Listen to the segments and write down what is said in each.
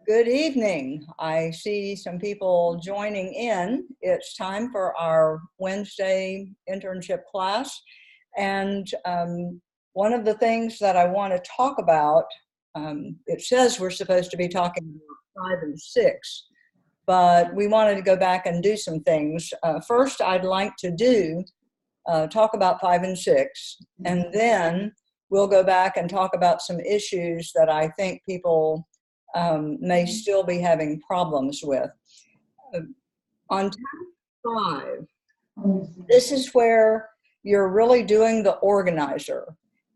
Good evening. I see some people joining in. It's time for our Wednesday internship class. And one of the things that I want to talk about, it says we're supposed to be talking about 5 and 6, but we wanted to go back and do some things. First, I'd like to talk about 5 and 6, and then we'll go back and talk about some issues that I think people may still be having problems with. On task 5, this is where you're really doing the organizer.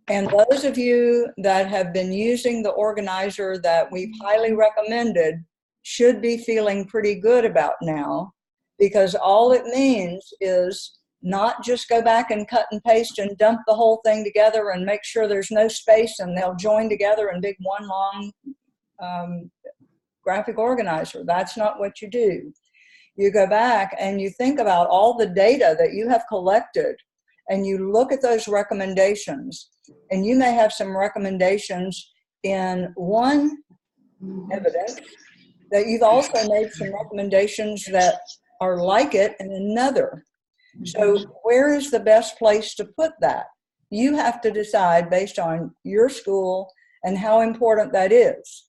And those of you that have been using the organizer that we've highly recommended should be feeling pretty good about now, because all it means is not just go back and cut and paste and dump the whole thing together and make sure there's no space and they'll join together in big one long graphic organizer. That's not what you do. You go back and you think about all the data that you have collected and you look at those recommendations, and you may have some recommendations in one evidence that you've also made some recommendations that are like it in another. So where is the best place to put that? You have to decide based on your school and how important that is.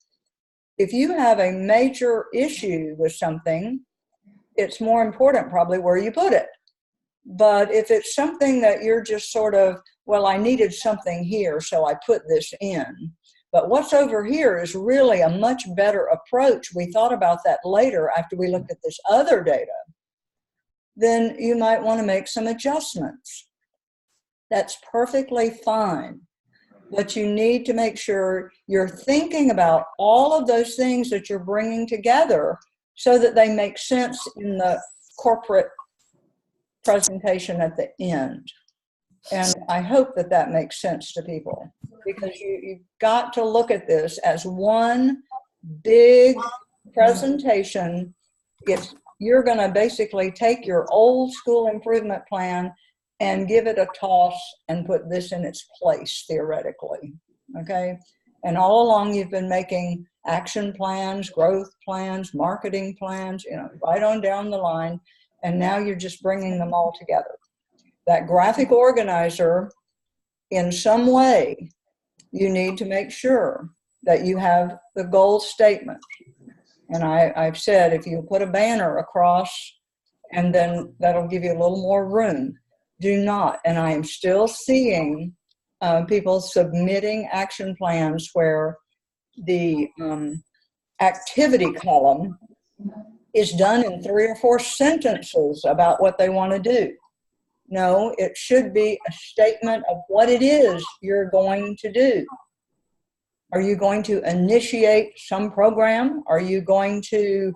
If you have a major issue with something, it's more important probably where you put it. But if it's something that you're just sort of, well, I needed something here, so I put this in. But what's over here is really a much better approach. We thought about that later after we looked at this other data. Then you might want to make some adjustments. That's perfectly fine. But you need to make sure you're thinking about all of those things that you're bringing together so that they make sense in the corporate presentation at the end. And I hope that that makes sense to people, because you've got to look at this as one big presentation. You're going to basically take your old school improvement plan and give it a toss and put this in its place, theoretically, okay? And all along you've been making action plans, growth plans, marketing plans, right on down the line, and now you're just bringing them all together. That graphic organizer, in some way, you need to make sure that you have the goal statement. And I've said if you put a banner across, and then that'll give you a little more room. Do not, and I am still seeing people submitting action plans where the activity column is done in 3 or 4 sentences about what they want to do. No, it should be a statement of what it is you're going to do. Are you going to initiate some program? Are you going to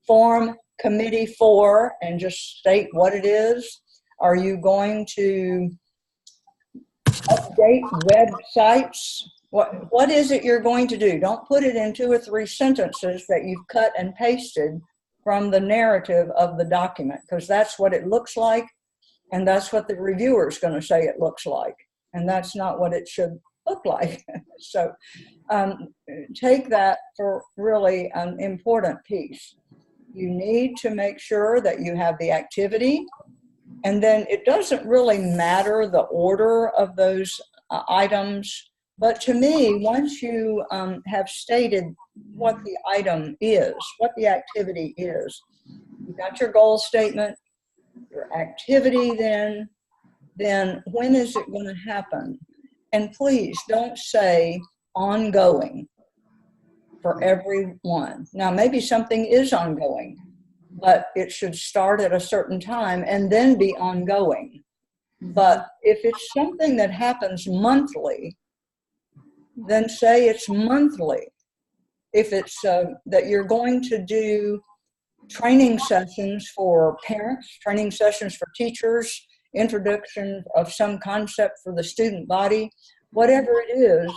form committee for and just state what it is? Are you going to update websites? What is it you're going to do? Don't put it in 2 or 3 sentences that you've cut and pasted from the narrative of the document, because that's what it looks like, and that's what the reviewer is going to say it looks like, and that's not what it should look like. So take that for really an important piece. You need to make sure that you have the activity. And then it doesn't really matter the order of those items, but to me, once you have stated what the item is, what the activity is, you've got your goal statement, your activity then when is it going to happen? And please don't say ongoing for everyone. Now, maybe something is ongoing, but it should start at a certain time and then be ongoing. But if it's something that happens monthly, then say it's monthly. If it's that you're going to do training sessions for parents, training sessions for teachers, introduction of some concept for the student body, whatever it is,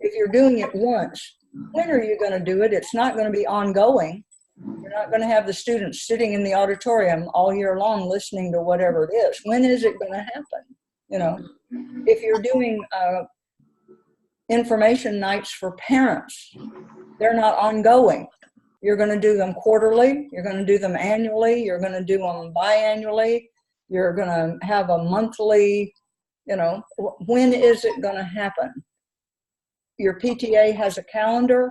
if you're doing it once, when are you going to do it? It's not going to be ongoing. You're not going to have the students sitting in the auditorium all year long listening to whatever it is. When is it going to happen? If you're doing information nights for parents. They're not ongoing. You're going to do them quarterly. You're going to do them annually. You're going to do them biannually. You're going to have a monthly, you know, when is it going to happen? Your PTA has a calendar.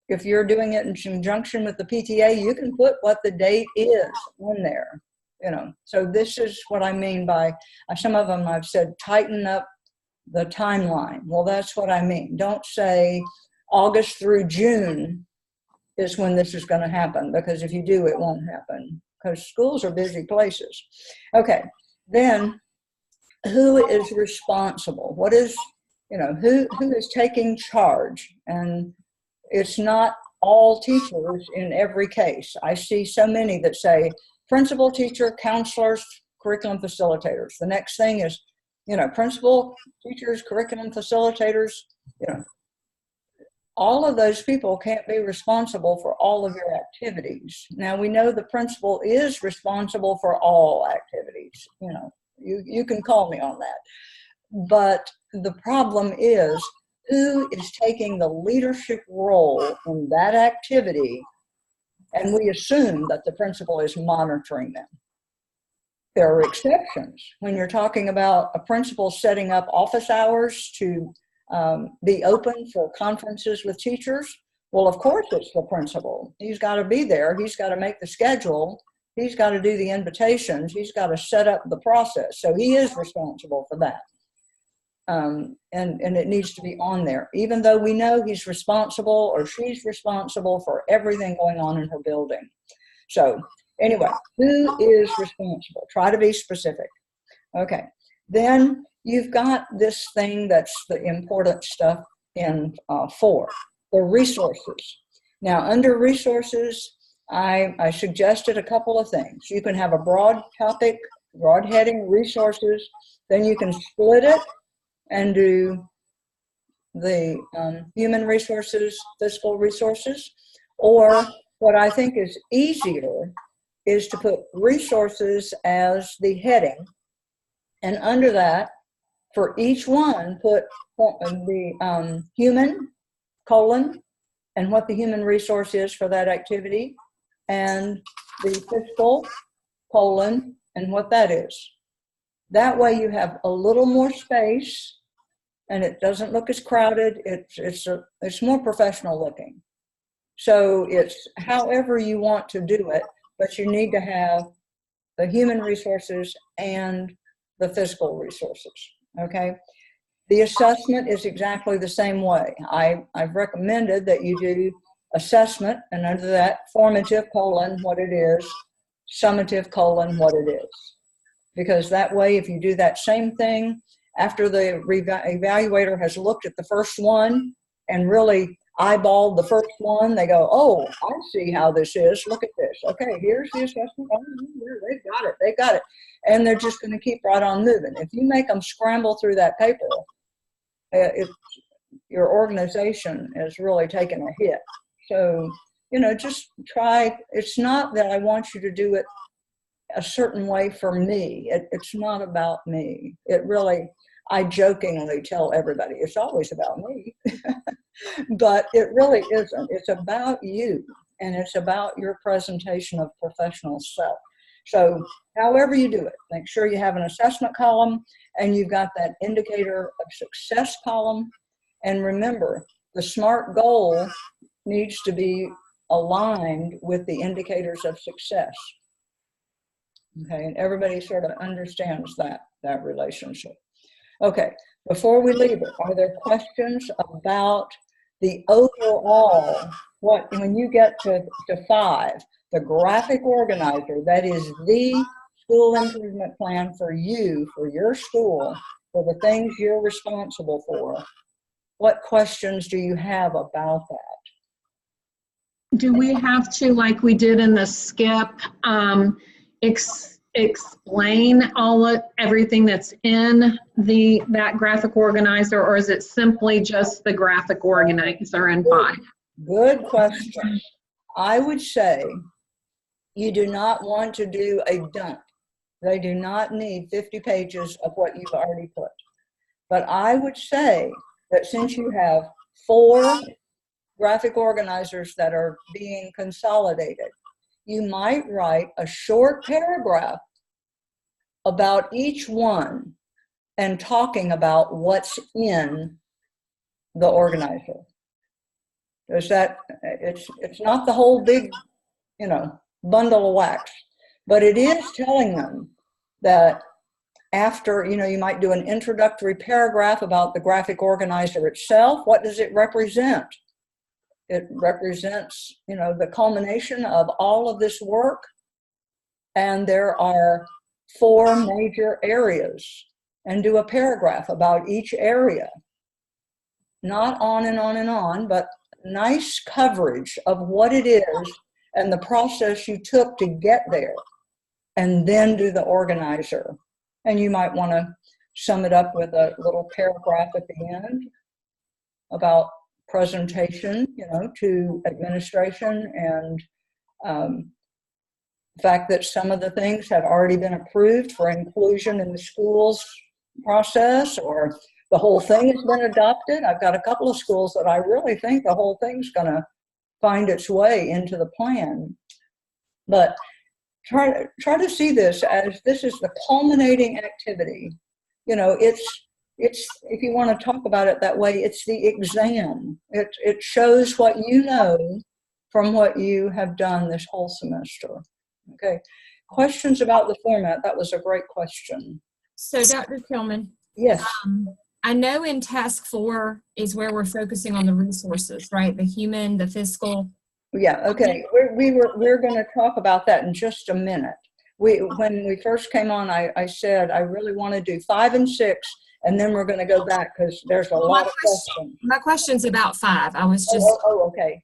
If you're doing it in conjunction with the PTA, you can put what the date is on there, you know. So this is what I mean by, some of them I've said, tighten up the timeline. Well, that's what I mean. Don't say August through June is when this is going to happen, because if you do, it won't happen, because schools are busy places. Okay, then who is responsible? What is, you know, who is taking charge? And it's not all teachers in every case. I see so many that say principal, teacher, counselors, curriculum facilitators. The next thing is, you know, principal, teachers, curriculum facilitators, you know. All of those people can't be responsible for all of your activities. Now, we know the principal is responsible for all activities. You know, you can call me on that. But the problem is, who is taking the leadership role in that activity? And we assume that the principal is monitoring them. There are exceptions. When you're talking about a principal setting up office hours to be open for conferences with teachers, well, of course it's the principal. He's got to be there. He's got to make the schedule. He's got to do the invitations. He's got to set up the process. So he is responsible for that. And it needs to be on there, even though we know he's responsible or she's responsible for everything going on in her building. So anyway, who is responsible? Try to be specific. Okay, then you've got this thing that's the important stuff in 4, the resources. Now, under resources, I suggested a couple of things. You can have a broad topic, broad heading, resources, then you can split it and do the human resources, fiscal resources, or what I think is easier is to put resources as the heading, and under that, for each one, put the human, colon, and what the human resource is for that activity, and the fiscal, colon, and what that is. That way you have a little more space and it doesn't look as crowded. It's more professional looking. So it's however you want to do it, but you need to have the human resources and the fiscal resources, okay? The assessment is exactly the same way. I've recommended that you do assessment, and under that, formative, colon, what it is, summative, colon, what it is. Because that way, if you do that same thing, after the evaluator has looked at the first one and really eyeballed the first one, they go, oh, I see how this is. Look at this. Okay, here's the assessment. Oh, they got it. And they're just going to keep right on moving. If you make them scramble through that paper, your organization is really taking a hit. So, you know, just try. It's not that I want you to do it a certain way for me. It's not about me. It really, I jokingly tell everybody, it's always about me. But it really isn't. It's about you, and it's about your presentation of professional self. So however you do it, make sure you have an assessment column and you've got that indicator of success column. And remember, the SMART goal needs to be aligned with the indicators of success. Okay, and everybody sort of understands that relationship. Okay, before we leave it, are there questions about the overall, when you get to 5, the graphic organizer, that is the school improvement plan for you, for your school, for the things you're responsible for, what questions do you have about that? Do we have to, like we did in the SIAP, explain everything that's in that graphic organizer, or is it simply just the graphic organizer in 5? Good question. I would say you do not want to do a dump. They do not need 50 pages of what you've already put. But I would say that since you have 4 graphic organizers that are being consolidated, you might write a short paragraph about each one and talking about what's in the organizer. There's that, it's not the whole big, bundle of wax, but it is telling them that after, you might do an introductory paragraph about the graphic organizer itself. What does it represent? It represents, the culmination of all of this work. And there are 4 major areas, and do a paragraph about each area. Not on and on and on, but nice coverage of what it is and the process you took to get there, and then do the organizer. And you might want to sum it up with a little paragraph at the end about presentation, to administration, and the fact that some of the things have already been approved for inclusion in the schools process, or the whole thing has been adopted. I've got a couple of schools that I really think the whole thing's going to find its way into the plan. But try to see this as this is the culminating activity. It's if you want to talk about it that way, it's the exam. It shows what you know from what you have done this whole semester. Okay. Questions about the format? That was a great question. So, Dr. Tillman. Yes. I know in task 4 is where we're focusing on the resources, right? The human, the fiscal. Yeah. Okay. We're going to talk about that in just a minute. When we first came on, I said I really want to do 5 and 6, and then we're going to go back because there's a lot of questions. My question's about 5. I was just. Oh, okay.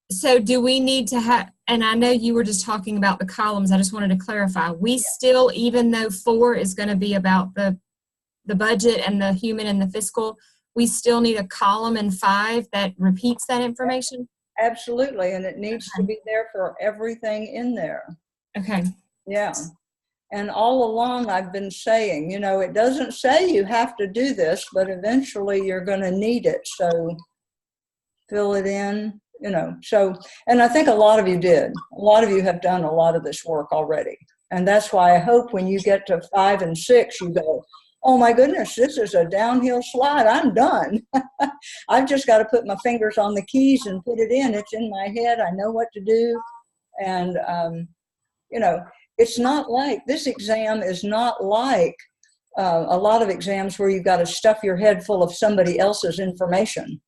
So do we need to have, and I know you were just talking about the columns, I just wanted to clarify, we still, even though 4 is going to be about the budget and the human and the fiscal, we still need a column in 5 that repeats that information? Absolutely, and it needs to be there for everything in there. Okay. Yeah. And all along I've been saying, it doesn't say you have to do this, but eventually you're going to need it. So fill it in. So, and I think a lot of you did. A lot of you have done a lot of this work already. And that's why I hope when you get to 5 and 6, you go, oh my goodness, this is a downhill slide. I'm done. I've just got to put my fingers on the keys and put it in. It's in my head. I know what to do. And, it's not like, this exam is not like a lot of exams where you've got to stuff your head full of somebody else's information.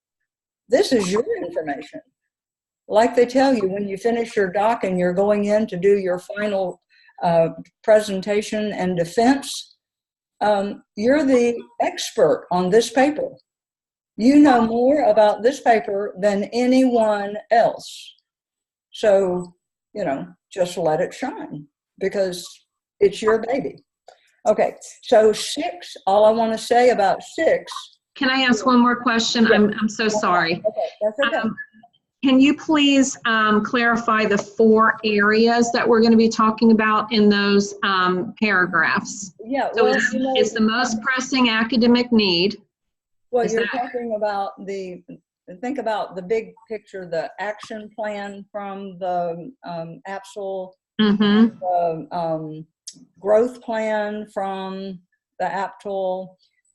This is your information. Like they tell you when you finish your doc and you're going in to do your final presentation and defense, you're the expert on this paper. You know more about this paper than anyone else. So, just let it shine because it's your baby. Okay, so 6, all I want to say about 6. Can I ask one more question? I'm so sorry. Okay, that's okay. Can you please clarify the 4 areas that we're going to be talking about in those paragraphs? Yeah. So it's the most pressing academic need. Well, you're talking about think about the big picture, the action plan from the APSL, the growth plan from the APTL.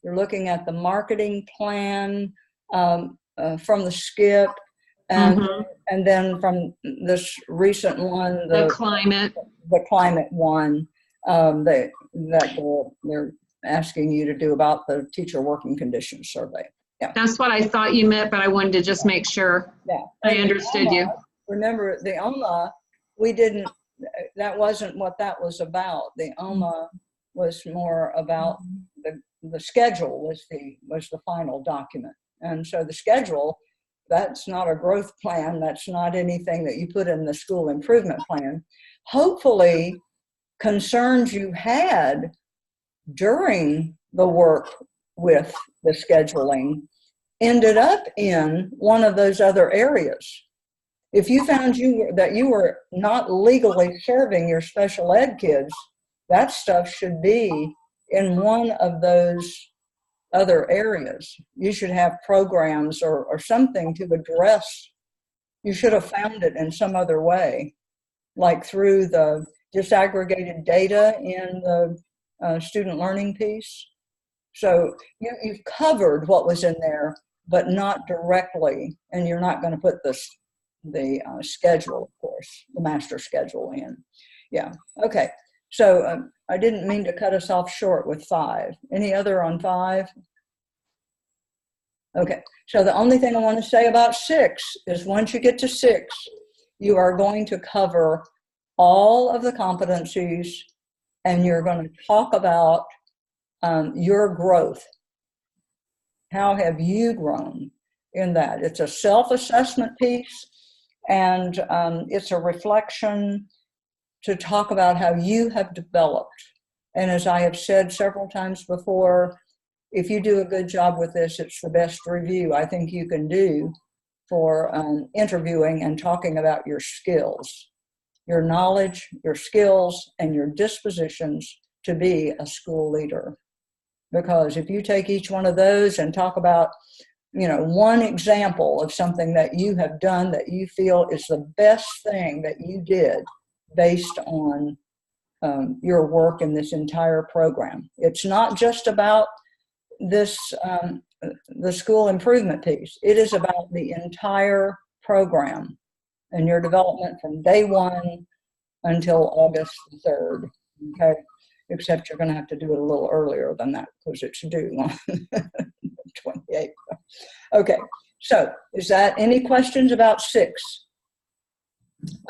You're looking at the marketing plan from the SCIP. And then from this recent one, the climate one, that they're asking you to do about the teacher working conditions survey. Yeah, that's what I thought you meant, but I wanted to just make sure I understood you. Remember, the OMA, that wasn't what that was about. The OMA was more about the schedule was the final document, and so the schedule. That's not a growth plan. That's not anything that you put in the school improvement plan. Hopefully, concerns you had during the work with the scheduling ended up in one of those other areas. If you found that you were not legally serving your special ed kids, that stuff should be in one of those other areas. You should have programs or something to address. You should have found it in some other way, like through the disaggregated data in the student learning piece. So you've covered what was in there, but not directly, and you're not going to put the schedule, of course, the master schedule in. Yeah, okay. So I didn't mean to cut us off short with 5. Any other on 5? Okay, so the only thing I want to say about 6 is once you get to 6, you are going to cover all of the competencies, and you're going to talk about your growth. How have you grown in that? It's a self-assessment piece, and it's a reflection to talk about how you have developed. And as I have said several times before, if you do a good job with this, it's the best review I think you can do for interviewing and talking about your skills, your knowledge, your skills, and your dispositions to be a school leader. Because if you take each one of those and talk about, one example of something that you have done that you feel is the best thing that you did based on your work in this entire program. It's not just about this, the school improvement piece. It is about the entire program and your development from day 1 until August 3rd, okay? Except you're going to have to do it a little earlier than that because it's due on the 28th. Okay, so is that any questions about 6?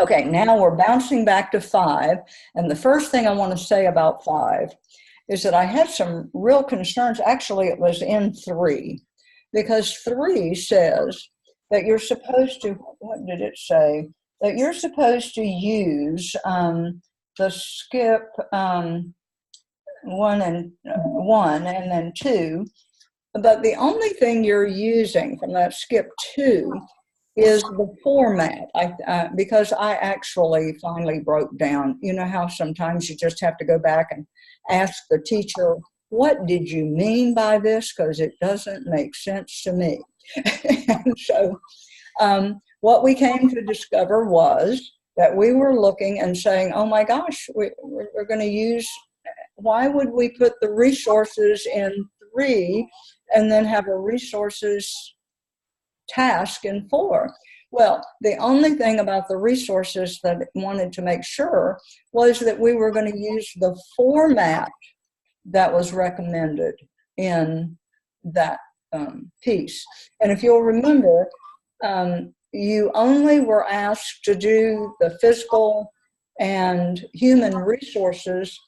Okay, now we're bouncing back to 5. And the first thing I want to say about 5 is that I had some real concerns. Actually, it was in 3, because 3 says that you're supposed to, what did it say? That you're supposed to use the skip 1 and then 2, but the only thing you're using from that skip 2 is the format. Because I actually finally broke down, you know how sometimes you just have to go back and ask the teacher, what did you mean by this? Because it doesn't make sense to me. And so what we came to discover was that we were looking and saying, oh my gosh, we're going to use, why would we put the resources in 3 and then have a resources task in 4? Well, the only thing about the resources that I wanted to make sure was that we were going to use the format that was recommended in that piece. And if you'll remember, you only were asked to do the physical and human resources.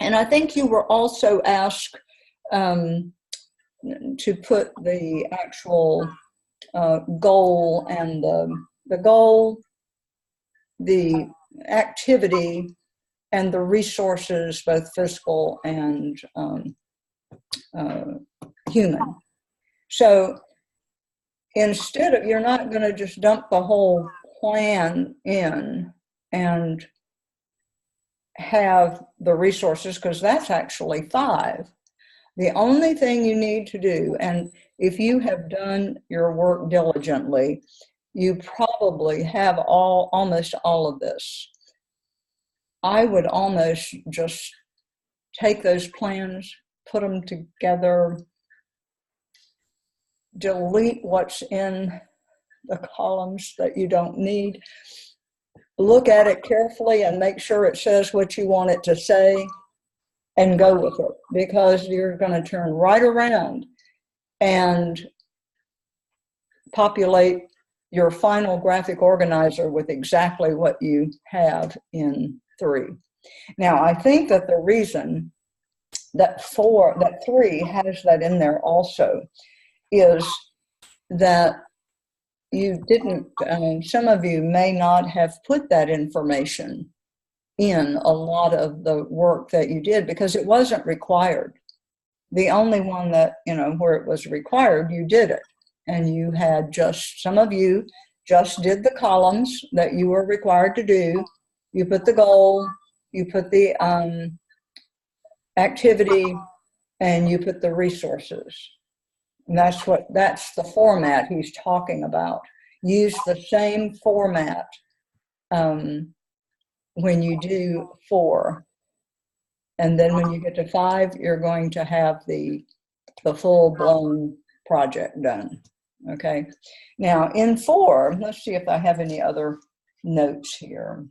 And I think you were also asked to put the actual goal and the goal, the activity, and the resources, both physical and human. So instead of, you're not going to just dump the whole plan in and have the resources, because that's actually 5. The only thing you need to do, and if you have done your work diligently, you probably have almost all of this. I would almost just take those plans, put them together, delete what's in the columns that you don't need, look at it carefully and make sure it says what you want it to say, and go with it, because you're going to turn right around and populate your final graphic organizer with exactly what you have in 3. Now, I think that the reason that 3 has that in there also is that you didn't, some of you may not have put that information in a lot of the work that you did because it wasn't required. The only one that, where it was required, you did it. And you had some of you just did the columns that you were required to do. You put the goal, you put the activity, and you put the resources. And that's the format he's talking about. Use the same format when you do 4. And then when you get to 5, you're going to have the full-blown project done. Okay. Now in 4, let's see if I have any other notes here.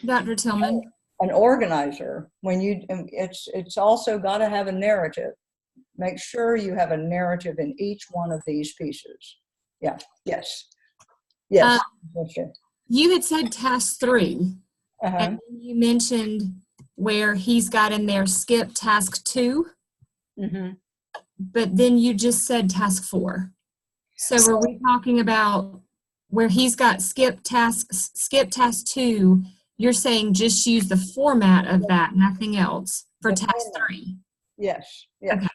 Dr. Tillman? An organizer, it's also got to have a narrative. Make sure you have a narrative in each one of these pieces. Yeah. Yes. Yes. You had said task 3, and then you mentioned where he's got in there skip task 2, but then you just said task 4. So were we talking about where he's got skip task 2? You're saying just use the format of that, nothing else, for task 3? Yes. Yes. Okay.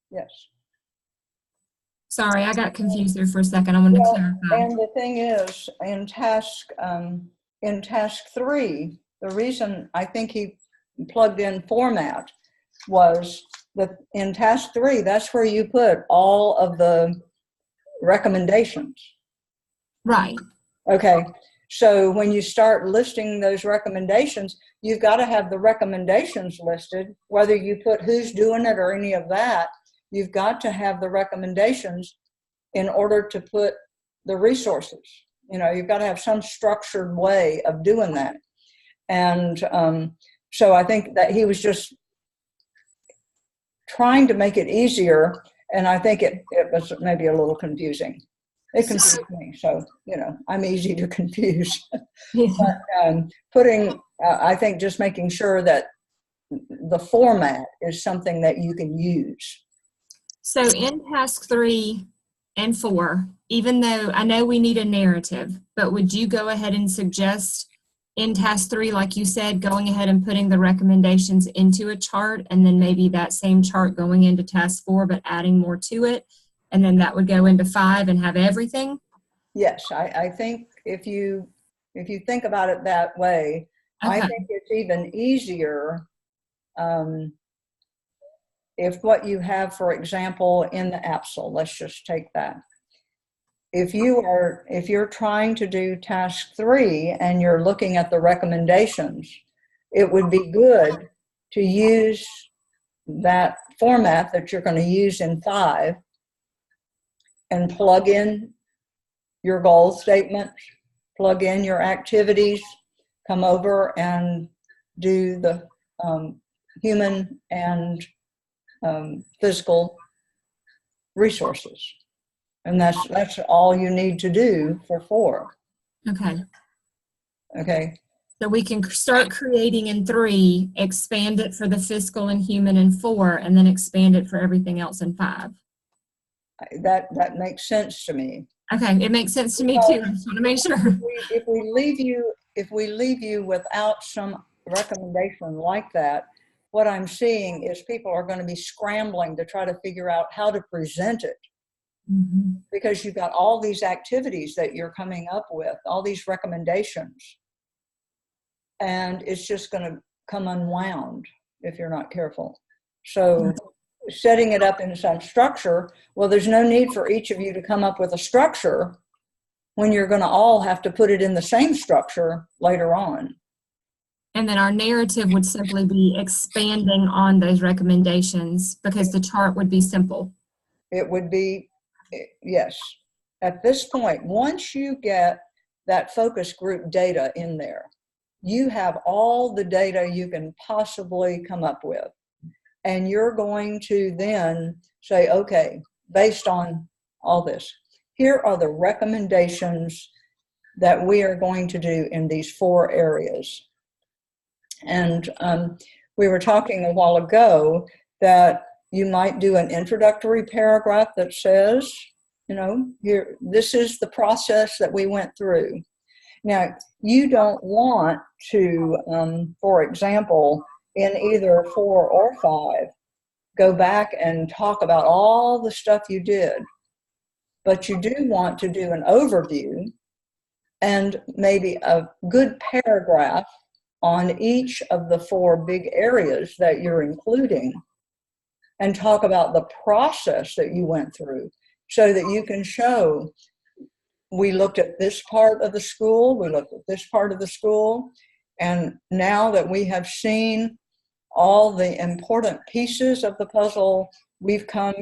Yes. Sorry, I got confused there for a second. I wanted to clarify. And the thing is, in task 3, the reason I think he plugged in format was that in task 3, that's where you put all of the recommendations. Right. Okay. So when you start listing those recommendations, you've got to have the recommendations listed, whether you put who's doing it or any of that. You've got to have the recommendations in order to put the resources. You've got to have some structured way of doing that. And so I think that he was just trying to make it easier, and I think it was maybe a little confusing. It confused me, so I'm easy to confuse. But I think just making sure that the format is something that you can use. So in task 3 and 4, even though I know we need a narrative, but would you go ahead and suggest in task 3, like you said, going ahead and putting the recommendations into a chart, and then maybe that same chart going into task 4, but adding more to it, and then that would go into 5 and have everything? Yes, I think if you think about it that way, okay. I think it's even easier if what you have, for example, in the APSL, let's just take that. If you're trying to do task 3 and you're looking at the recommendations, it would be good to use that format that you're going to use in 5 and plug in your goal statement, plug in your activities, come over and do the human and physical resources. And that's all you need to do for 4. Okay. Okay. So we can start creating in 3, expand it for the fiscal and human in 4, and then expand it for everything else in 5. That makes sense to me. Okay, it makes sense to me too. I just want to make sure. If we leave you without some recommendation like that, what I'm seeing is people are going to be scrambling to try to figure out how to present it. Because you've got all these activities that you're coming up with, all these recommendations, and it's just going to come unwound if you're not careful. So setting it up in some structure, well, there's no need for each of you to come up with a structure when you're going to all have to put it in the same structure later on. And then our narrative would simply be expanding on those recommendations, because the chart would be simple. It would be, yes. At this point, once you get that focus group data in there, you have all the data you can possibly come up with. And you're going to then say, okay, based on all this, here are the recommendations that we are going to do in these 4 areas. And we were talking a while ago that you might do an introductory paragraph that says, here, this is the process that we went through. Now, you don't want to, for example, in either 4 or 5, go back and talk about all the stuff you did. But you do want to do an overview and maybe a good paragraph on each of the 4 big areas that you're including. and talk about the process that you went through so that you can show, we looked at this part of the school, we looked at this part of the school, and now that we have seen all the important pieces of the puzzle, we've come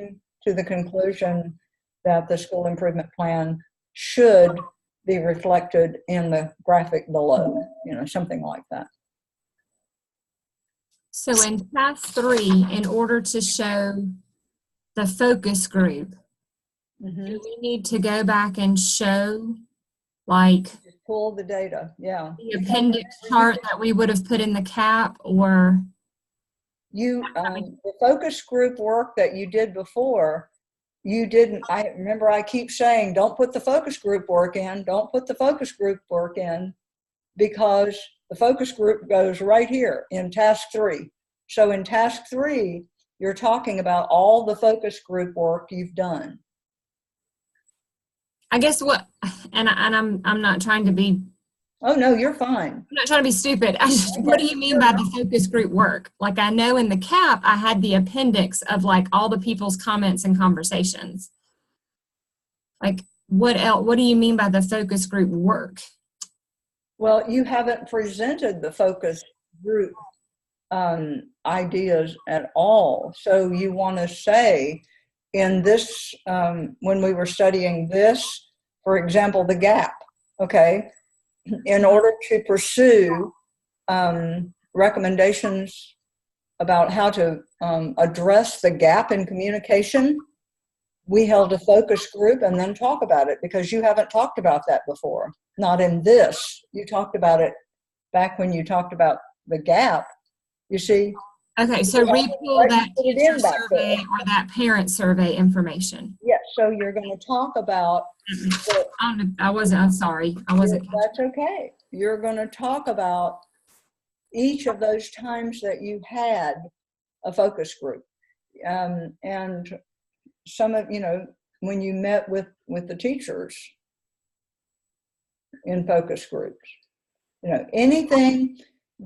to the conclusion that the school improvement plan should be reflected in the graphic below, something like that. So in task 3, in order to show the focus group, do we need to go back and show, like, just pull the data, yeah. The appendix chart that we would have put in the CAP, or? The focus group work that you did before, you didn't, I remember I keep saying, don't put the focus group work in, don't put the focus group work in, because the focus group goes right here in task 3. So in task 3, you're talking about all the focus group work you've done. I guess what, and I'm not trying to be. Oh no, you're fine. I'm not trying to be stupid. What do you mean by the focus group work? Like, I know in the CAP, I had the appendix of like all the people's comments and conversations. Like, what else? What do you mean by the focus group work? Well, you haven't presented the focus group ideas at all. So you want to say in this, when we were studying this, for example, the gap, okay, in order to pursue recommendations about how to address the gap in communication, we held a focus group and then talk about it, because you haven't talked about that before. Not in this. You talked about it back when you talked about the gap, you see. Okay, so re-pull that teacher survey or that parent survey information. Yes, so you're going to talk about. I'm sorry. I wasn't. That's okay. You're going to talk about each of those times that you had a focus group. And some of, when you met with the teachers in focus groups, anything.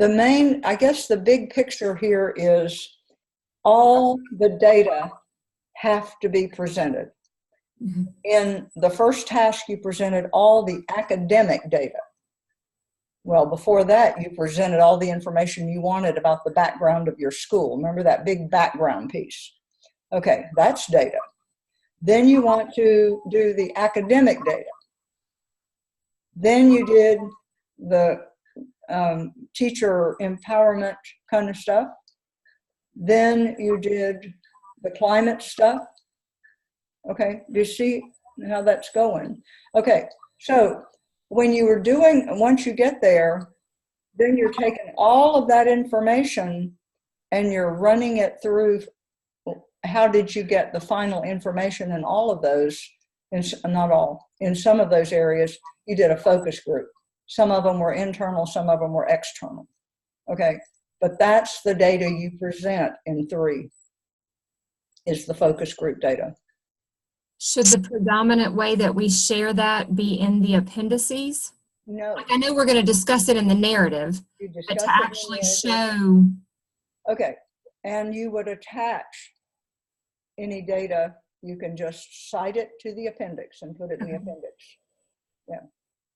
I guess the big picture here is all the data have to be presented. Mm-hmm. In the first task, you presented all the academic data. Well, before that, you presented all the information you wanted about the background of your school. Remember that big background piece? Okay, that's data. Then you want to do the academic data. Then you did the teacher empowerment kind of stuff. Then you did the climate stuff. Okay, do you see how that's going? Okay, so when you were doing, once you get there, then you're taking all of that information and you're running it through. How did you get the final information in all of those? Not all. In some of those areas, you did a focus group. Some of them were internal, some of them were external. Okay, but that's the data you present in 3, is the focus group data. Should the predominant way that we share that be in the appendices? No. Like, I know we're going to discuss it in the narrative, but to actually show. Okay, and you would attach any data, you can just cite it to the appendix and put it in the appendix. Yeah.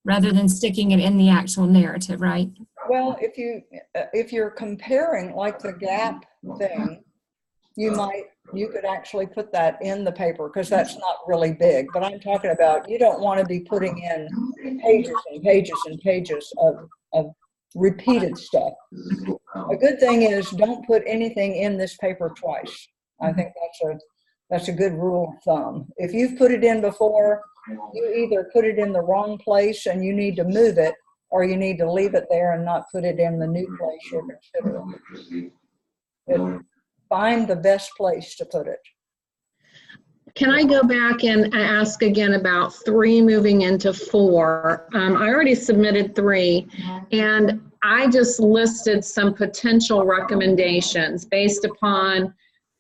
Rather than sticking it in the actual narrative, right? Well, if you're comparing, like the gap thing, you could actually put that in the paper, because that's not really big. But I'm talking about, you don't want to be putting in pages and pages and pages of repeated stuff. A good thing is, don't put anything in this paper twice. I think that's a good rule of thumb. If you've put it in before, you either put it in the wrong place and you need to move it, or you need to leave it there and not put it in the new place you're considering. Find the best place to put it. Can I go back and ask again about 3 moving into 4? I already submitted 3, and I just listed some potential recommendations based upon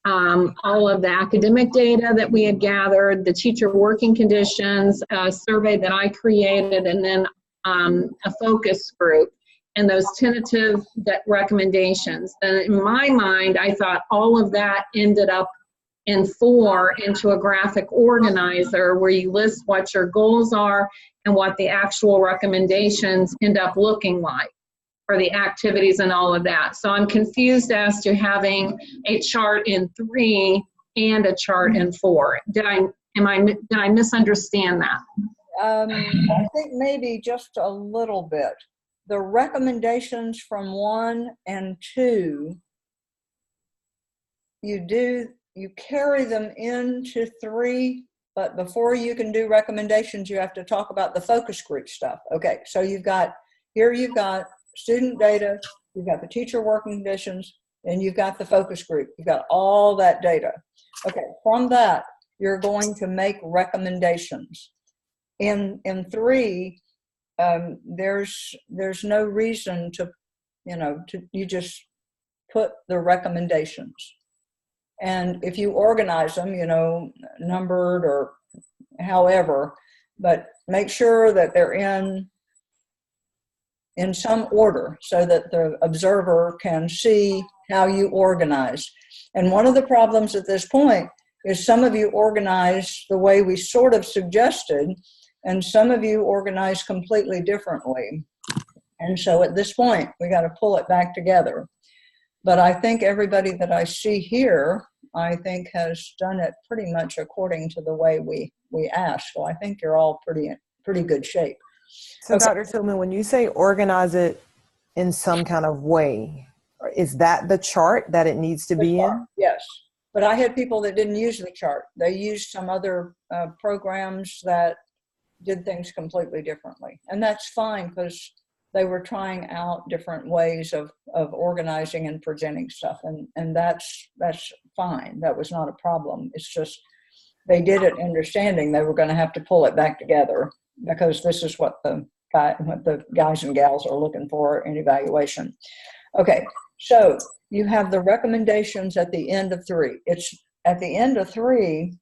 all of the academic data that we had gathered, the teacher working conditions, a survey that I created, and then a focus group, and those tentative recommendations. And in my mind, I thought all of that ended up in 4 into a graphic organizer where you list what your goals are and what the actual recommendations end up looking like for the activities and all of that. So I'm confused as to having a chart in 3 and a chart in 4. Did I misunderstand that? I think maybe just a little bit. The recommendations from 1 and 2, you carry them into 3, but before you can do recommendations, you have to talk about the focus group stuff. Okay, so you've got student data, you've got the teacher working conditions, and you've got the focus group. You've got all that data. Okay, from that, you're going to make recommendations. In 3, there's no reason to, you just put the recommendations. And if you organize them, numbered or however, but make sure that they're in some order so that the observer can see how you organize. And one of the problems at this point is some of you organize the way we sort of suggested, and some of you organize completely differently. And so at this point, we got to pull it back together. But I think everybody that I see here, I think has done it pretty much according to the way we asked. So I think you're all pretty good shape. So Okay. Dr. Tillman, when you say organize it in some kind of way, is that the chart that it needs to be in? Yes. But I had people that didn't use the chart. They used some other programs that did things completely differently. And that's fine because they were trying out different ways of organizing and presenting stuff. And that's fine. That was not a problem. It's just they did it understanding they were going to have to pull it back together because this is what the guys and gals are looking for in evaluation. Okay, so you have the recommendations at the end of 3. It's at the end of 3,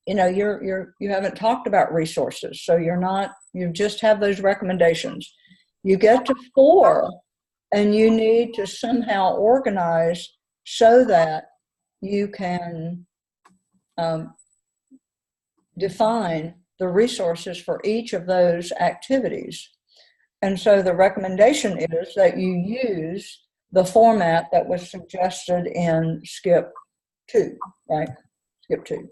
you haven't talked about resources, so you just have those recommendations. You get to 4, and you need to somehow organize so that you can define the resources for each of those activities. And so the recommendation is that you use the format that was suggested in SIAP 2, right? SIAP 2.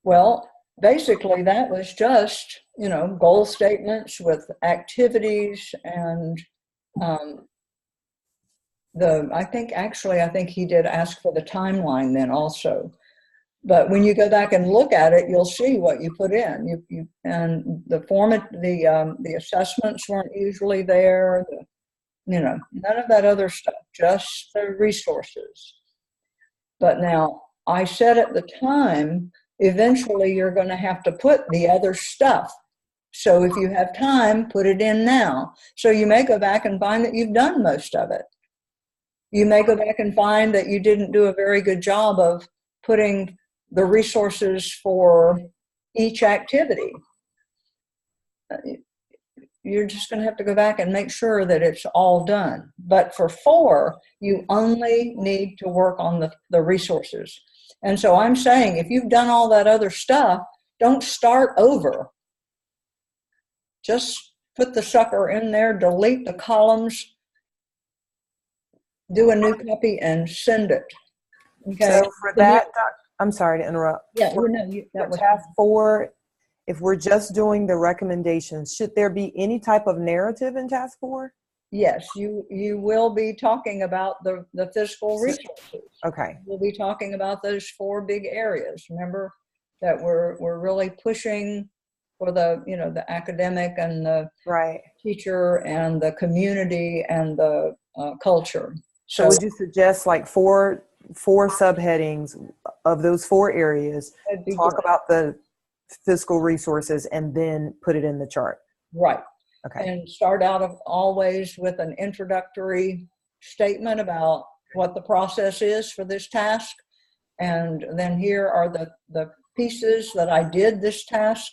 Well, basically that was just, goal statements with activities and I think he did ask for the timeline then also. But when you go back and look at it, you'll see what you put in. And the format, the assessments weren't usually there. None of that other stuff, just the resources. But now, I said at the time, eventually you're going to have to put the other stuff. So if you have time, put it in now. So you may go back and find that you've done most of it. You may go back and find that you didn't do a very good job of putting the resources for each activity. You're just going to have to go back and make sure that it's all done. But for 4, you only need to work on the resources. And so I'm saying, if you've done all that other stuff, don't start over. Just put the sucker in there, delete the columns, do a new copy, and send it. Okay. So for that, I'm sorry to interrupt. Yeah, for task 4, if we're just doing the recommendations, should there be any type of narrative in task 4? Yes, you will be talking about the physical resources. Okay. We'll be talking about those 4 big areas. Remember that we're really pushing for the academic and the teacher and the community and the culture. So would you suggest like 4 subheadings of those 4 areas, talk about the fiscal resources, and then put it in the chart? Right. Okay. And start out always with an introductory statement about what the process is for this task. And then here are the pieces that I did this task.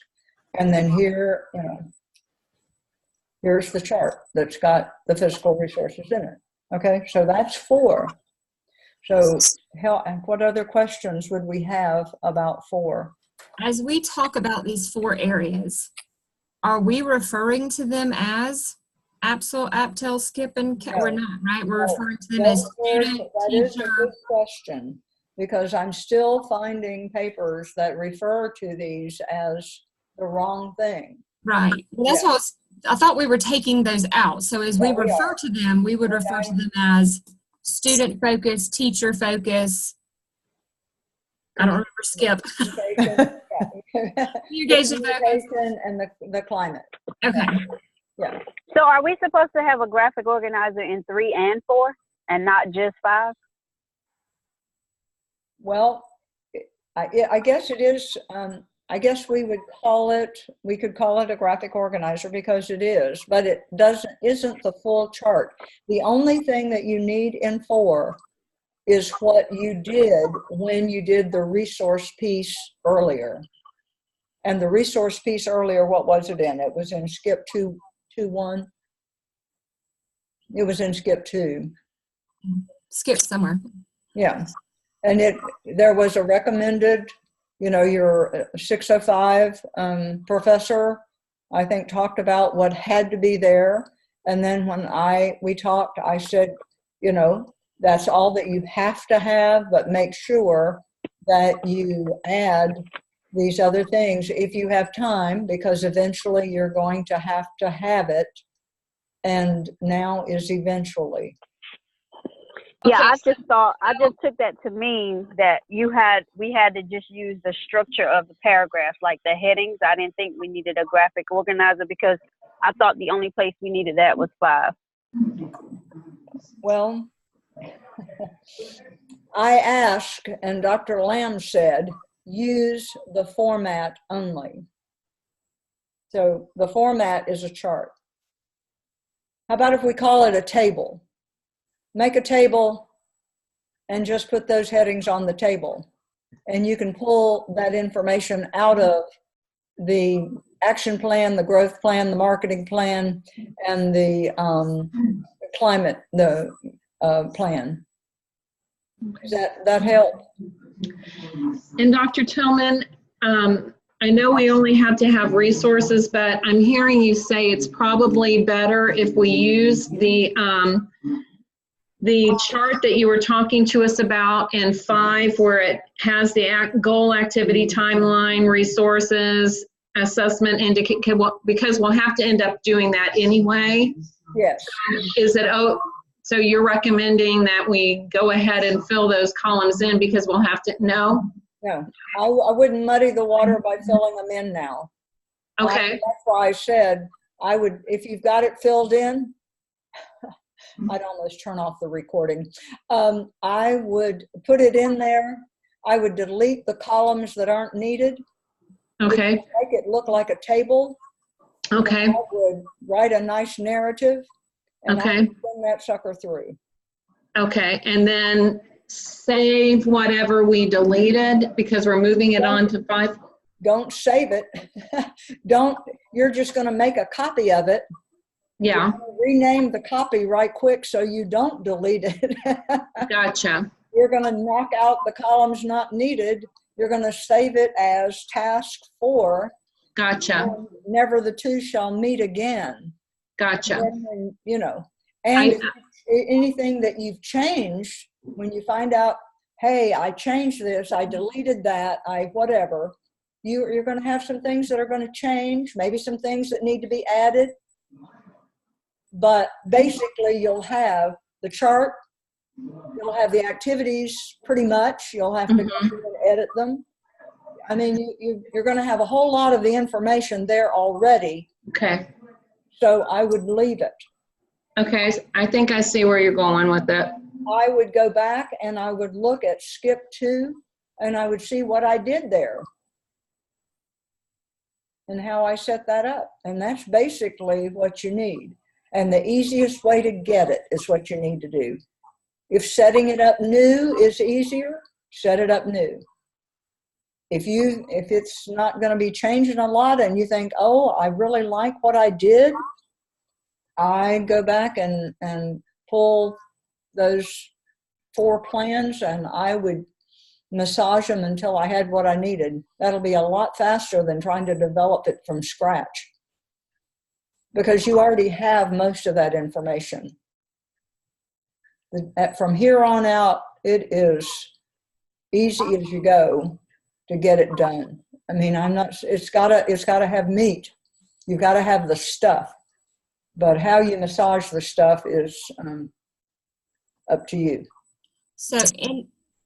And then here, here's the chart that's got the fiscal resources in it. Okay, so that's 4. So what other questions would we have about 4? As we talk about these 4 areas, are we referring to them as APSL, APTEL, SCIP, and we're not, right? We're referring to them as student, That is a teacher. good question, because I'm still finding papers that refer to these as the wrong thing. Right. Well, that's what I thought we were taking those out. So as we refer to them, we would refer to them as student focus, teacher focus. I don't remember SCIP. Communication focus. And the climate. Okay. Yeah. So are we supposed to have a graphic organizer in 3 and 4 and not just 5? Well, I guess it is, I guess we could call it a graphic organizer, because it is, but it isn't the full chart. The only thing that you need in 4 is what you did when you did the resource piece earlier. And the resource piece earlier, what was it in? It was in SCIP 2.1. It was in SCIP 2. SCIP somewhere. Yeah. And there was a recommended, your 605 professor, I think, talked about what had to be there. And then when we talked, I said, that's all that you have to have, but make sure that you add these other things if you have time, because eventually you're going to have it. And now is eventually. Yeah, Okay. I just took that to mean that we had to just use the structure of the paragraph, like the headings. I didn't think we needed a graphic organizer, because I thought the only place we needed that was 5. Well, I asked, and Dr. Lamb said, use the format only. So the format is a chart. How about if we call it a table? Make a table and just put those headings on the table. And you can pull that information out of the action plan, the growth plan, the marketing plan, and the climate plan. Does that help? And Dr. Tillman, I know we only have to have resources, but I'm hearing you say it's probably better if we use the chart that you were talking to us about in 5, where it has the goal, activity, timeline, resources, assessment, indicate, because we'll have to end up doing that anyway. Yes. So you're recommending that we go ahead and fill those columns in, because we'll have to, no? No, I wouldn't muddy the water by filling them in now. Okay. That's why I said I would, if you've got it filled in, I'd almost turn off the recording. I would put it in there. I would delete the columns that aren't needed. Okay. Make it look like a table. Okay. I would write a nice narrative, and Okay. I would bring that sucker through. Okay, and then save whatever we deleted, because we're moving it on to 5. Don't save it. You're just going to make a copy of it. Yeah. Rename the copy right quick so you don't delete it. Gotcha. You're going to knock out the columns not needed. You're going to save it as task 4. Gotcha. Never the two shall meet again. Gotcha. And, and anything that you've changed, when you find out, hey, I changed this, I deleted that, whatever, you're going to have some things that are going to change, maybe some things that need to be added. But basically, you'll have the chart, you'll have the activities pretty much, you'll have to go through and edit them. I mean, you're going to have a whole lot of the information there already. Okay. So I would leave it. Okay, I think I see where you're going with it. I would go back and I would look at SCIP 2 and I would see what I did there and how I set that up. And that's basically what you need. And the easiest way to get it is what you need to do. If setting it up new is easier, set it up new. If it's not going to be changing a lot and you think, oh, I really like what I did, I go back and pull those 4 plans and I would massage them until I had what I needed. That'll be a lot faster than trying to develop it from scratch, because you already have most of that information. From here on out, it is easy as you go to get it done. I mean, it's gotta have meat. You've got to have the stuff, but how you massage the stuff is up to you. So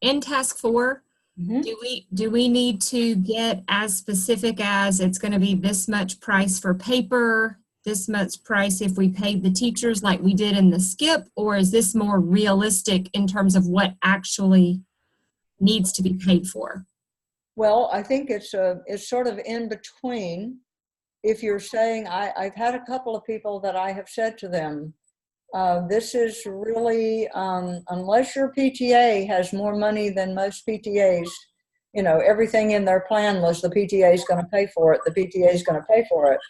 in task 4, do we need to get as specific as it's going to be this much price for paper, this much price if we paid the teachers like we did in the skip, or is this more realistic in terms of what actually needs to be paid for? Well, I think it's sort of in between. If you're saying, I've had a couple of people that I have said to them, this is really, unless your PTA has more money than most PTAs, everything in their plan was the PTA is going to pay for it, the PTA is going to pay for it.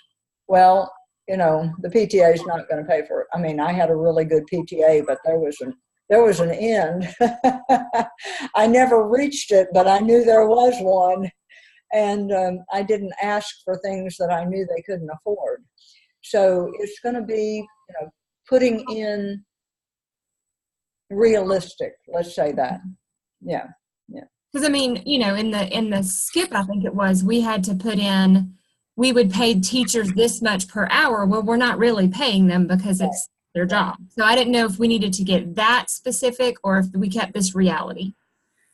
Well, the PTA is not going to pay for it. I mean, I had a really good PTA, but there was an end. I never reached it, but I knew there was one. And I didn't ask for things that I knew they couldn't afford. So it's going to be, putting in realistic, let's say that. Yeah. Because I mean, in the skip, I think it was, we had to put in, we would pay teachers this much per hour. Well, we're not really paying them because it's their job. So I didn't know if we needed to get that specific or if we kept this reality.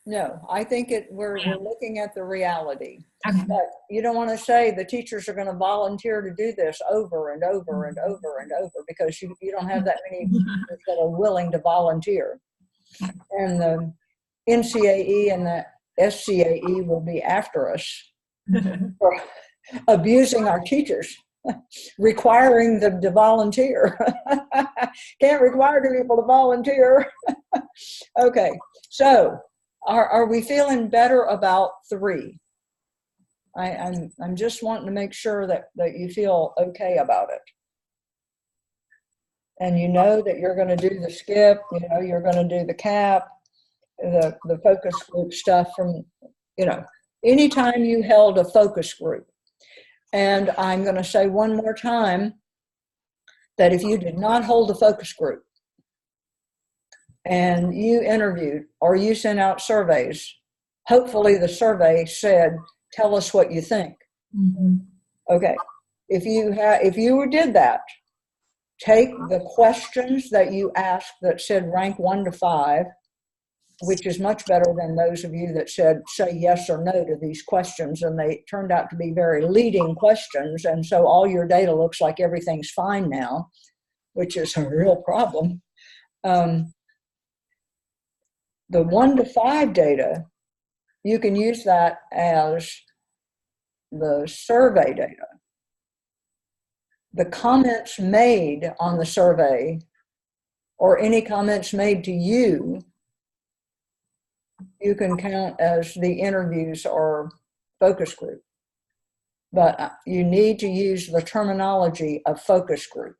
No, I think we're looking at the reality. Okay. But you don't want to say the teachers are going to volunteer to do this over and over and over and over, because you don't have that many teachers that are willing to volunteer. And the NCAE and the SCAE will be after us for abusing our teachers, requiring them to volunteer. Can't require people to volunteer. Okay, so are we feeling better about 3? I'm just wanting to make sure that you feel okay about it. And that you're going to do the skip, you're going to do the CAP, the focus group stuff from, anytime you held a focus group. And I'm going to say one more time that if you did not hold a focus group and you interviewed or you sent out surveys, hopefully the survey said, tell us what you think. Okay. If you did that, take the questions that you asked that said rank 1 to 5, which is much better than those of you that said say yes or no to these questions, and they turned out to be very leading questions, and so all your data looks like everything's fine now, which is a real problem. The 1 to 5 data, you can use that as the survey data. The comments made on the survey, or any comments made to you, you can count as the interviews or focus group. But you need to use the terminology of focus group,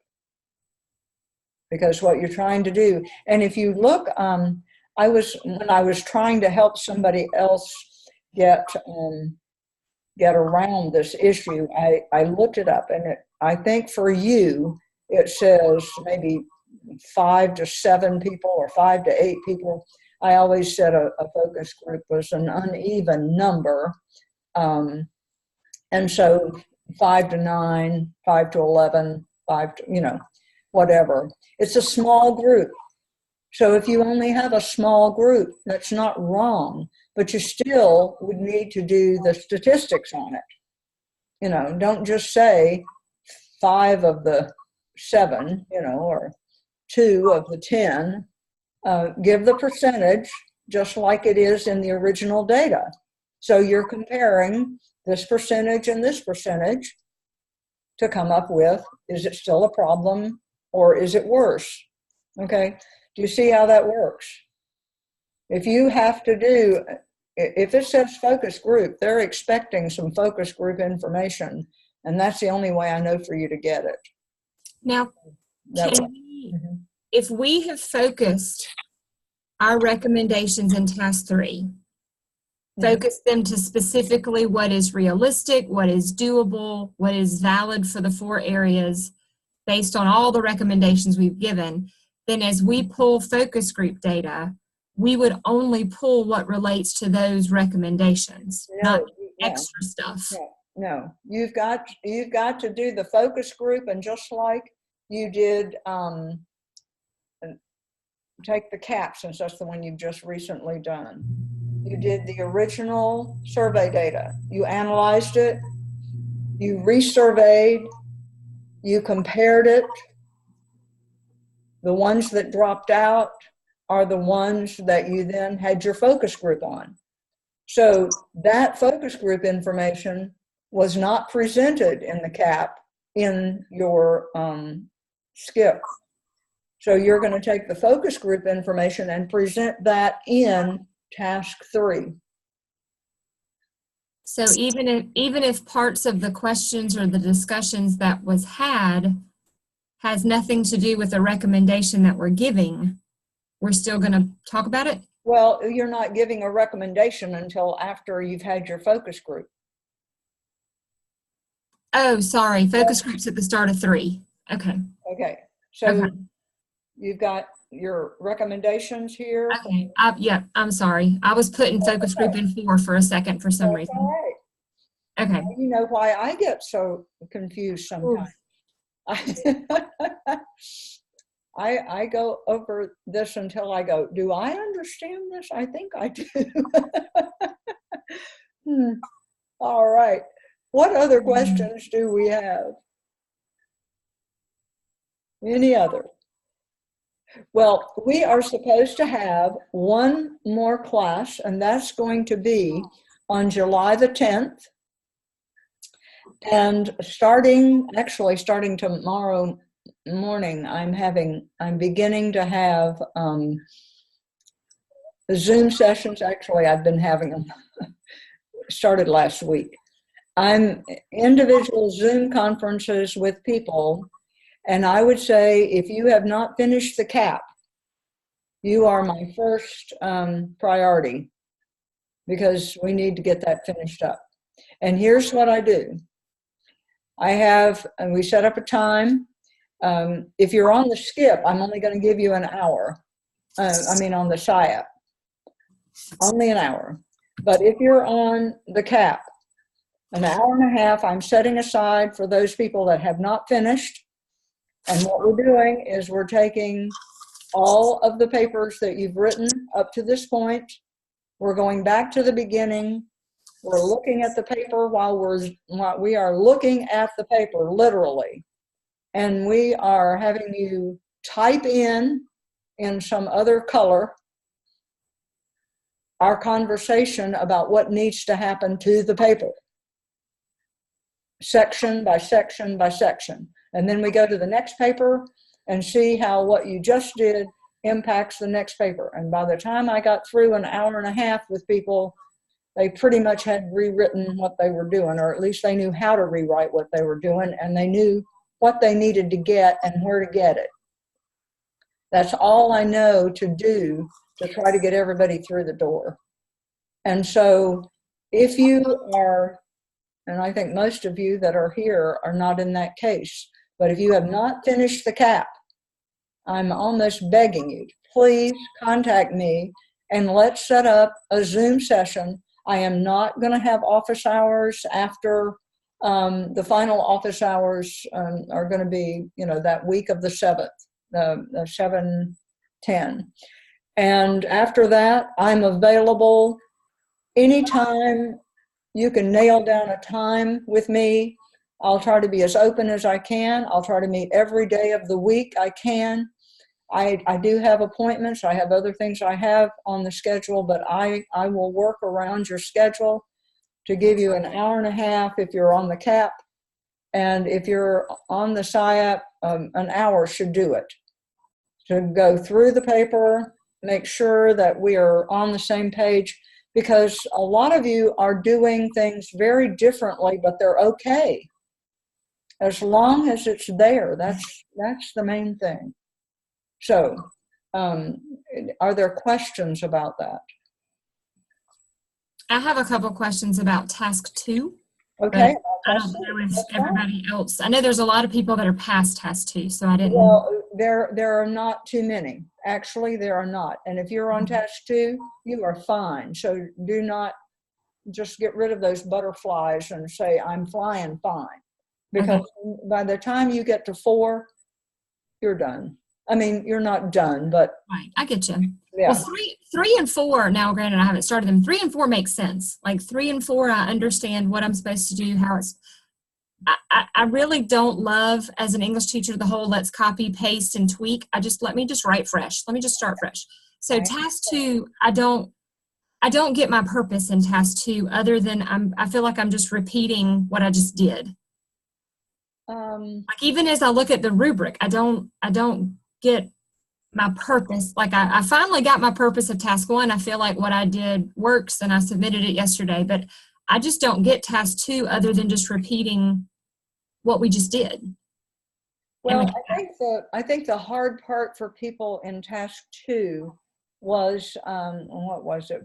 because what you're trying to do, and if you look, when I was trying to help somebody else get around this issue, I looked it up, and I think for you, it says maybe 5 to 7 people or 5 to 8 people. I always said a focus group was an uneven number. And so 5 to 9, 5 to 11, 5 to, whatever. It's a small group. So if you only have a small group, that's not wrong, but you still would need to do the statistics on it. Don't just say 5 of the 7, or 2 of the 10. Give the percentage just like it is in the original data. So you're comparing this percentage and this percentage to come up with, is it still a problem or is it worse? Okay, do you see how that works? If you have to do, if it says focus group, they're expecting some focus group information, and that's the only way I know for you to get it. Now, if we have focused our recommendations in task 3. Focus them to specifically what is realistic, what is doable, what is valid for the 4 areas based on all the recommendations we've given. Then as we pull focus group data, we would only pull what relates to those recommendations, not extra stuff. No, you've got to do the focus group, and just like you did, take the CAP, since that's the one you've just recently done. You did the original survey data. You analyzed it, you resurveyed, you compared it. The ones that dropped out are the ones that you then had your focus group on. So that focus group information was not presented in the CAP in your SCIP. So you're going to take the focus group information and present that in task 3. So even if parts of the questions or the discussions that was had has nothing to do with the recommendation that we're giving, we're still going to talk about it? Well, you're not giving a recommendation until after you've had your focus group. Oh, sorry. Focus groups at the start of 3. Okay. Okay. So you've got your recommendations here. Okay. Yeah, I'm sorry. I was putting focus group in 4 for a second for some reason. All right. Okay. You know why I get so confused sometimes. I go over this until I go, do I understand this? I think I do. All right. What other questions do we have? Any other? Well, we are supposed to have one more class, and that's going to be on July the 10th. And starting tomorrow morning, I'm beginning to have the Zoom sessions. Actually, I've been having them started last week. I'm individual Zoom conferences with people, and I would say if you have not finished the CAP, you are my first priority, because we need to get that finished up. And here's what I do. And we set up a time. If you're on the SCIP, I'm only going to give you an hour. On the SIAP, only an hour. But if you're on the CAP, an hour and a half I'm setting aside for those people that have not finished. And what we're doing is we're taking all of the papers that you've written up to this point. We're going back to the beginning. We're looking at the paper while we are looking at the paper, literally. And we are having you type in some other color our conversation about what needs to happen to the paper, section by section by section. And then we go to the next paper and see how what you just did impacts the next paper. And by the time I got through an hour and a half with people, they pretty much had rewritten what they were doing, or at least they knew how to rewrite what they were doing, and they knew what they needed to get and where to get it. That's all I know to do to try to get everybody through the door. And so if you are, and I think most of you that are here are not in that case, but if you have not finished the CAP, I'm almost begging you, please contact me and let's set up a Zoom session. I am not going to have office hours after the final office hours are going to be, that week of the 7th, the 7/10. And after that, I'm available anytime you can nail down a time with me. I'll try to be as open as I can. I'll try to meet every day of the week I can. I do have appointments. I have other things I have on the schedule, but I will work around your schedule to give you an hour and a half if you're on the CAP. And if you're on the SIAP, an hour should do it. To go through the paper, make sure that we are on the same page, because a lot of you are doing things very differently, but they're okay. As long as it's there, that's the main thing. So Are there questions about that? I have a couple questions about task 2. Okay. I don't know if everybody else, I know there's a lot of people that are past task 2, so I didn't. Well, there are not too many. Actually, there are not. And if you're on task 2, you are fine. So do not just get rid of those butterflies and say, I'm flying fine. Because by the time you get to 4, you're done. I mean, you're not done, but. Right, I get you. Yeah. Well, three and 4, now granted I haven't started them, 3 and 4 makes sense. Like 3 and 4, I understand what I'm supposed to do, how it's, I really don't love, as an English teacher, the whole let's copy, paste, and tweak. Let me just write fresh. Let me just start fresh. So task 2, I don't get my purpose in task 2 other than I feel like I'm just repeating what I just did. Like even as I look at the rubric, I don't get my purpose. Like I finally got my purpose of task 1. I feel like what I did works and I submitted it yesterday, but I just don't get task 2 other than just repeating what we just did. Well, I think the hard part for people in task 2 was, what was it?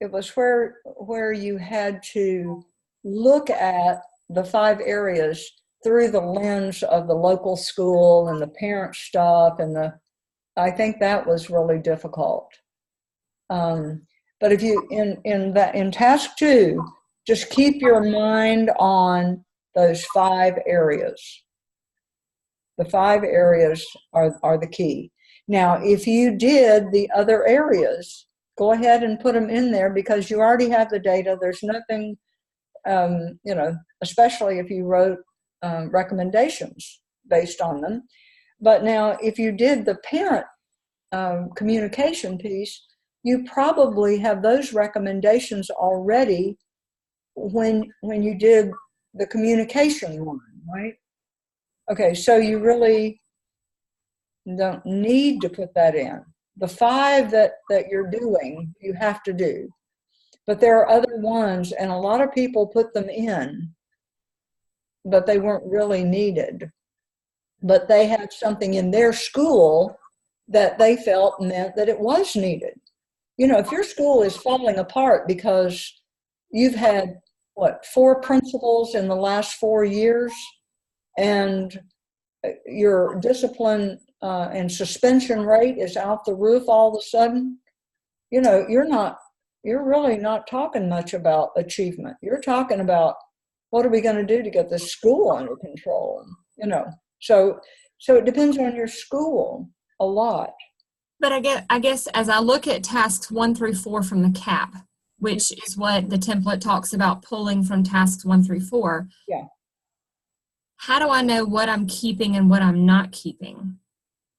It was where you had to look at the 5 areas through the lens of the local school and the parent stuff, and I think that was really difficult. But if you in task 2, just keep your mind on those 5 areas. The 5 areas are the key. Now, if you did the other areas, go ahead and put them in there because you already have the data. There's nothing, especially if you wrote recommendations based on them. But now, if you did the parent communication piece, you probably have those recommendations already when you did the communication one, right? Okay, so you really don't need to put that in. The 5 that you're doing, you have to do. But there are other ones, and a lot of people put them in, but they weren't really needed. But they had something in their school that they felt meant that it was needed. You know, if your school is falling apart because you've had, 4 principals in the last 4 years, and your discipline and suspension rate is out the roof all of a sudden, you're really not talking much about achievement. You're talking about what are we going to do to get the school under control, So it depends on your school a lot. But I guess as I look at tasks 1 through 4 from the CAP, which is what the template talks about pulling from tasks 1 through 4. Yeah. How do I know what I'm keeping and what I'm not keeping?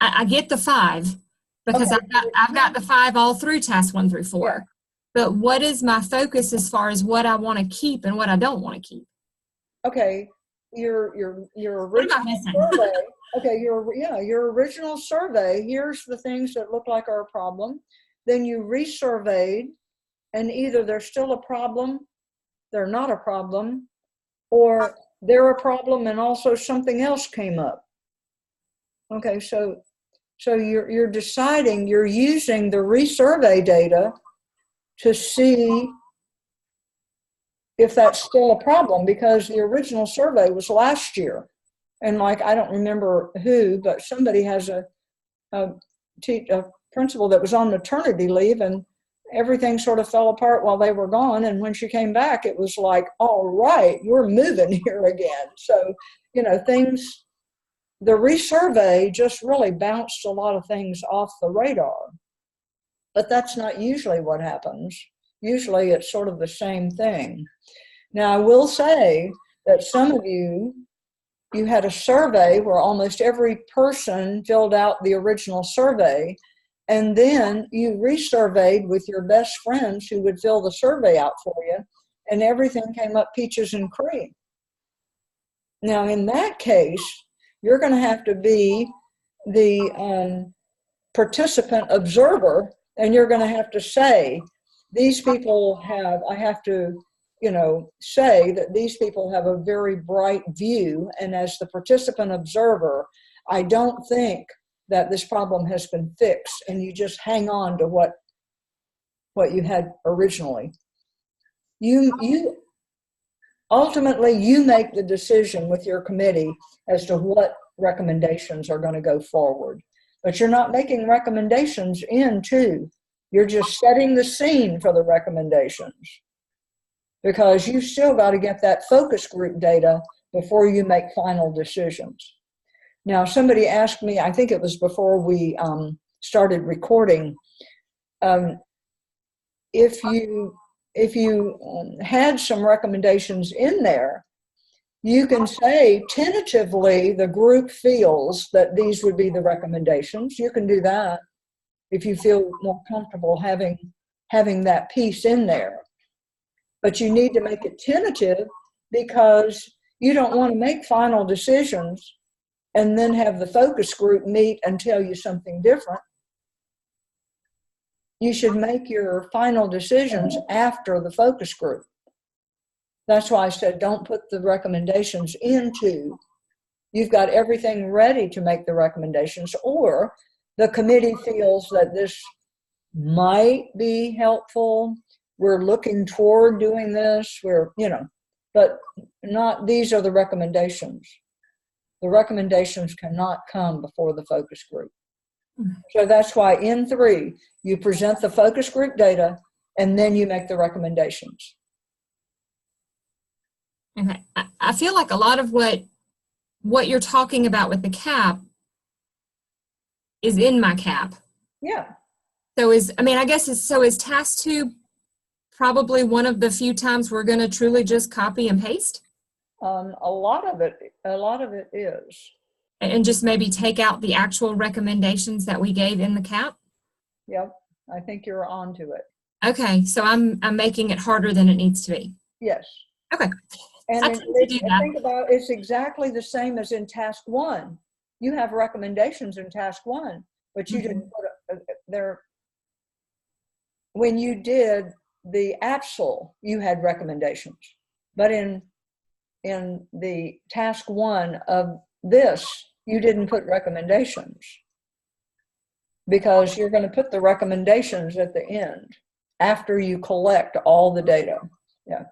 I get the 5 because I've got the 5 all through tasks 1 through 4. Yeah. But what is my focus as far as what I want to keep and what I don't want to keep? Okay, your original survey. Okay, your original survey. Here's the things that look like are a problem. Then you resurveyed, and either they're still a problem, they're not a problem, or they're a problem and also something else came up. Okay, so you're deciding, you're using the resurvey data to see if that's still a problem, because the original survey was last year. And I don't remember who, but somebody has a principal that was on maternity leave, and everything sort of fell apart while they were gone. And when she came back, it was like, all right, we're moving here again. So, the resurvey just really bounced a lot of things off the radar. But that's not usually what happens. Usually it's sort of the same thing. Now, I will say that some of you had a survey where almost every person filled out the original survey, and then you resurveyed with your best friends who would fill the survey out for you, and everything came up peaches and cream. Now, in that case, you're going to have to be the participant observer, and you're going to have to say, these people I have to say that these people have a very bright view, and as the participant observer, I don't think that this problem has been fixed and you just hang on to what you had originally. You ultimately, you make the decision with your committee as to what recommendations are going to go forward. But you're not making recommendations into, you're just setting the scene for the recommendations, because you still got to get that focus group data before you make final decisions. Now, somebody asked me, I think it was before we started recording, if you had some recommendations in there, you can say tentatively the group feels that these would be the recommendations. You can do that if you feel more comfortable having that piece in there. But you need to make it tentative, because you don't want to make final decisions and then have the focus group meet and tell you something different. You should make your final decisions after the focus group. That's why I said don't put the recommendations into. You've got everything ready to make the recommendations, or the committee feels that this might be helpful. We're looking toward doing this. But not, these are the recommendations. The recommendations cannot come before the focus group. So that's why in 3, you present the focus group data and then you make the recommendations. Okay. I feel like a lot of what you're talking about with the CAP is in my CAP. Yeah. So is task 2 probably one of the few times we're going to truly just copy and paste? A lot of it is. And just maybe take out the actual recommendations that we gave in the CAP? Yep, I think you're on to it. Okay, so I'm making it harder than it needs to be. Yes. Okay. And think about it's exactly the same as in task 1. You have recommendations in task 1, but you didn't put there. When you did the APSL, you had recommendations, but in the task 1 of this, you didn't put recommendations, because you're going to put the recommendations at the end after you collect all the data. Yeah.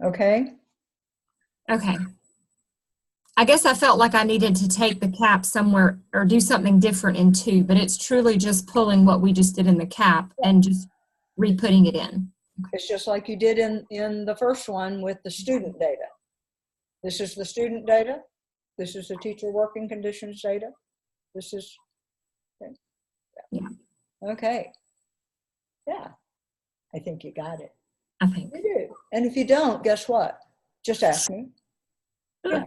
Okay. I guess I felt like I needed to take the CAP somewhere or do something different in 2, but it's truly just pulling what we just did in the CAP and just re-putting it in. It's just like you did in the first one with the student data. This is the student data. This is the teacher working conditions data. This is, okay. Yeah. Okay. Yeah. I think you got it. I think. You do. And if you don't, guess what? Just ask me. Yeah,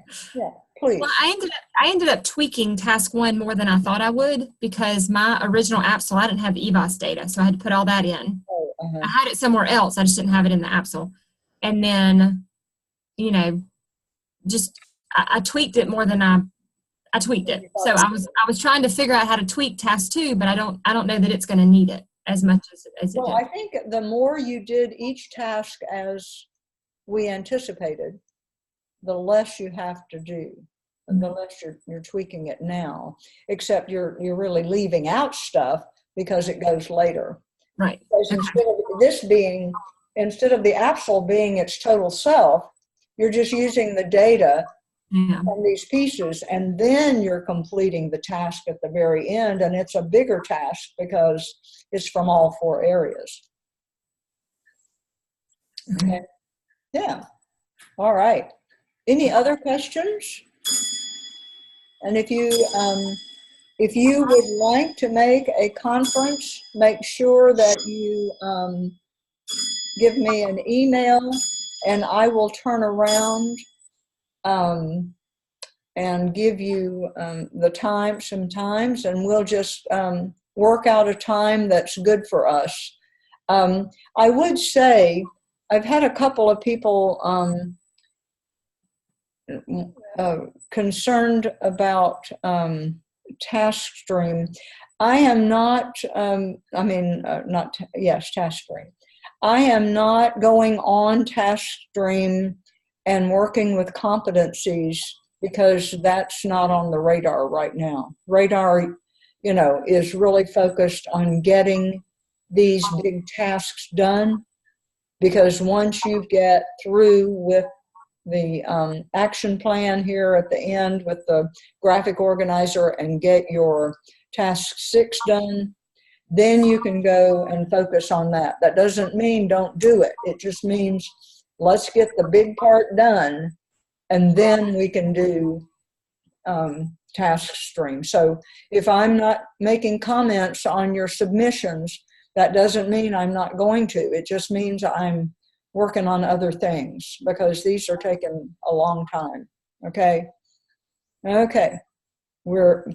please. Well, I ended up tweaking task 1 more than I thought I would, because my original APSL, I didn't have the EBOS data, so I had to put all that in. I had it somewhere else. I just didn't have it in the APSL. And then, I tweaked it more than I tweaked it. So I was trying to figure out how to tweak task 2, but I don't know that it's going to need it as much as it did. Well, I think the more you did each task as we anticipated, the less you have to do, the less you're tweaking it now, except you're really leaving out stuff because it goes later. Right. Because instead of the APSL being its total self, you're just using the data from these pieces, and then you're completing the task at the very end, and it's a bigger task because it's from all 4 areas. Okay. Yeah. All right. Any other questions? And if you would like to make a conference, make sure that you give me an email, and I will turn around and give you some times, and we'll just work out a time that's good for us. I would say I've had a couple of people concerned about task stream. I am not, task stream. I am not going on task stream and working with competencies because that's not on the radar right now. Radar, you know, is really focused on getting these big tasks done, because once you get through with the action plan here at the end with the graphic organizer and get your task 6 done, then you can go and focus on that. That doesn't mean don't do it. It just means let's get the big part done, and then we can do task stream. So if I'm not making comments on your submissions, that doesn't mean I'm not going to. It just means I'm working on other things, because these are taking a long time. Okay. Okay.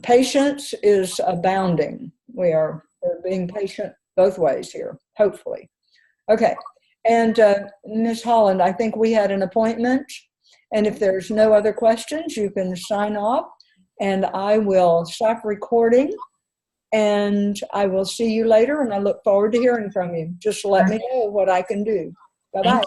Patience is abounding. We're being patient both ways here, hopefully. Okay. And Ms. Holland, I think we had an appointment. And if there's no other questions, you can sign off, and I will stop recording, and I will see you later, and I look forward to hearing from you. Just let me know what I can do. Bye-bye.